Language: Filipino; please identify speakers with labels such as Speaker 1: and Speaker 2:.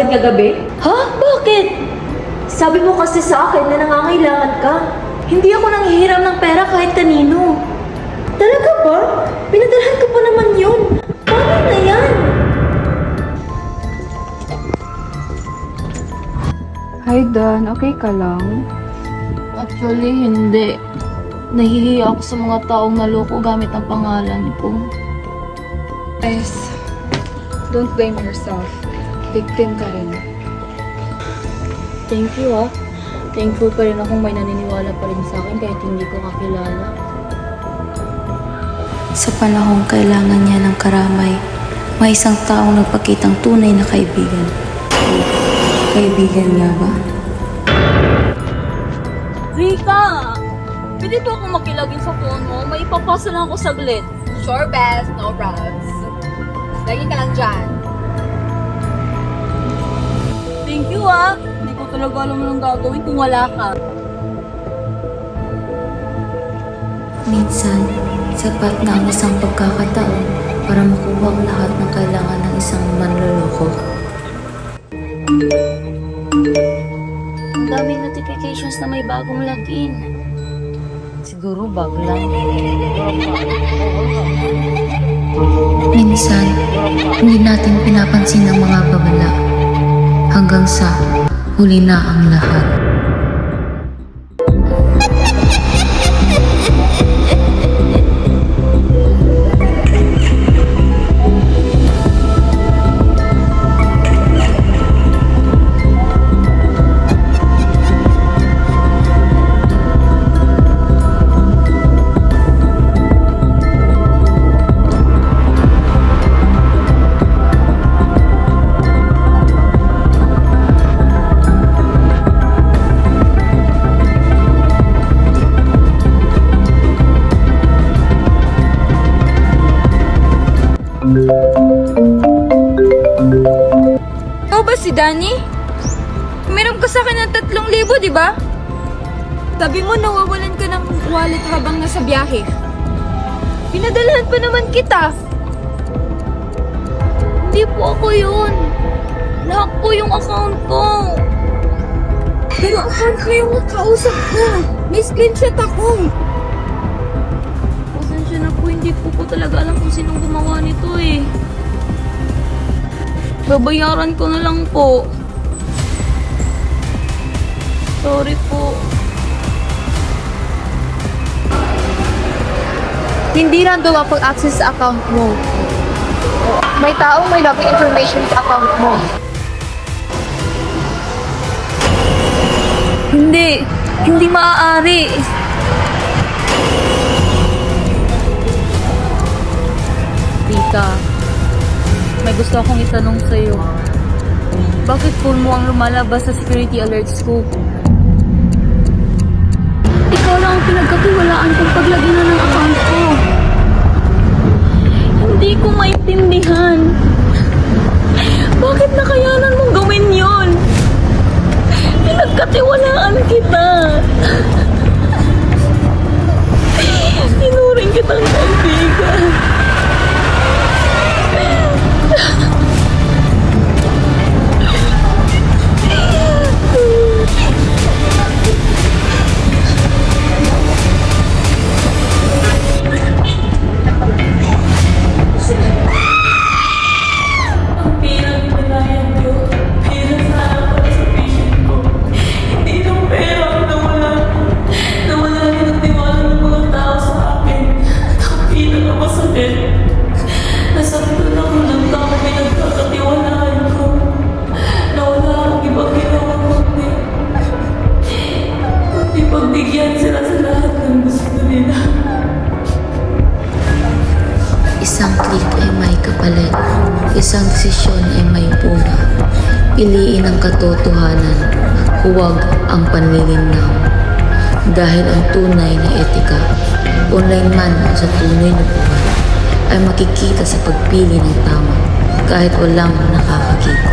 Speaker 1: akin kagabi?
Speaker 2: Ha? Bakit?
Speaker 1: Sabi mo kasi sa akin na nangangailangan ka. Hindi ako nanghihiram ng pera kahit kanino. Talaga ba? Pinadalhan ko pa naman yun. Paano na yan?
Speaker 3: Hi Dan, okay ka lang?
Speaker 2: Actually, hindi. Nahihiya ako sa mga taong naloko gamit ang pangalan ko.
Speaker 3: Yes. Don't blame yourself. Victim ka rin.
Speaker 2: Thank you ah. Thankful pa rin akong may naniniwala pa rin sa akin kahit hindi ko kakilala.
Speaker 4: Sa panahong kailangan niya ng karamay, may isang taong nagpakitang tunay na kaibigan. Kaibigan niya ba?
Speaker 2: Rika! Pwede ba akong makilagin sa phone mo? May ipapasa lang ako saglit.
Speaker 5: Sure, best. No problems. Lagi ka lang dyan.
Speaker 2: Thank you ah. Hindi ko talaga alam anong gagawin kung wala ka.
Speaker 4: Minsan, sapat na ang isang pagkakataon para makuha ang lahat ng kailangan ng isang manloloko.
Speaker 2: Ang daming notifications na may bagong login. Siguro bug lang.
Speaker 4: Minsan, hindi natin pinapansin ang mga babala hanggang sa huli na ang lahat.
Speaker 3: Ikaw ba si Danny? Meron ka sa akin ng 3,000, di ba? Sabi mo nawawalan ka ng wallet habang nasa biyahe. Pinadalhan pa naman kita.
Speaker 2: Hindi po ako yun. Lahat po yung account ko.
Speaker 3: Pero account ko yung kausap ko. May screenshot ako.
Speaker 2: Pasensya na po, hindi po talaga alam kung sinong gumawa nito eh. Babayaran ko na lang po. Sorry po.
Speaker 3: Hindi random ang pag-access sa account mo. May taong may login information sa account mo.
Speaker 2: Hindi maaari. Rika, may gusto akong itanong sa'yo. Bakit phone mo ang lumalabas sa security alerts ko? Ikaw lang ang pinagkatiwalaan kong paglagyan ng account ko. Hindi ko maintindihan. Bakit nakayanan mong gawin yon? Pinagkatiwalaan kita. Tinuring kitang kaibigan. Nasaktan ako ng tao pinagkakatiwalaan ko na wala akong ibang ginawa kundi pagbigyan sila sa lahat ng gusto nila.
Speaker 4: Isang click ay may kapalit, isang desisyon ay may puna. Piliin ang katotohanan, huwag ang panlilinlang. Dahil ang tunay na etika, online man o sa tunay na buhay, ay makikita sa pagpili ng tama kahit walang nakakakita.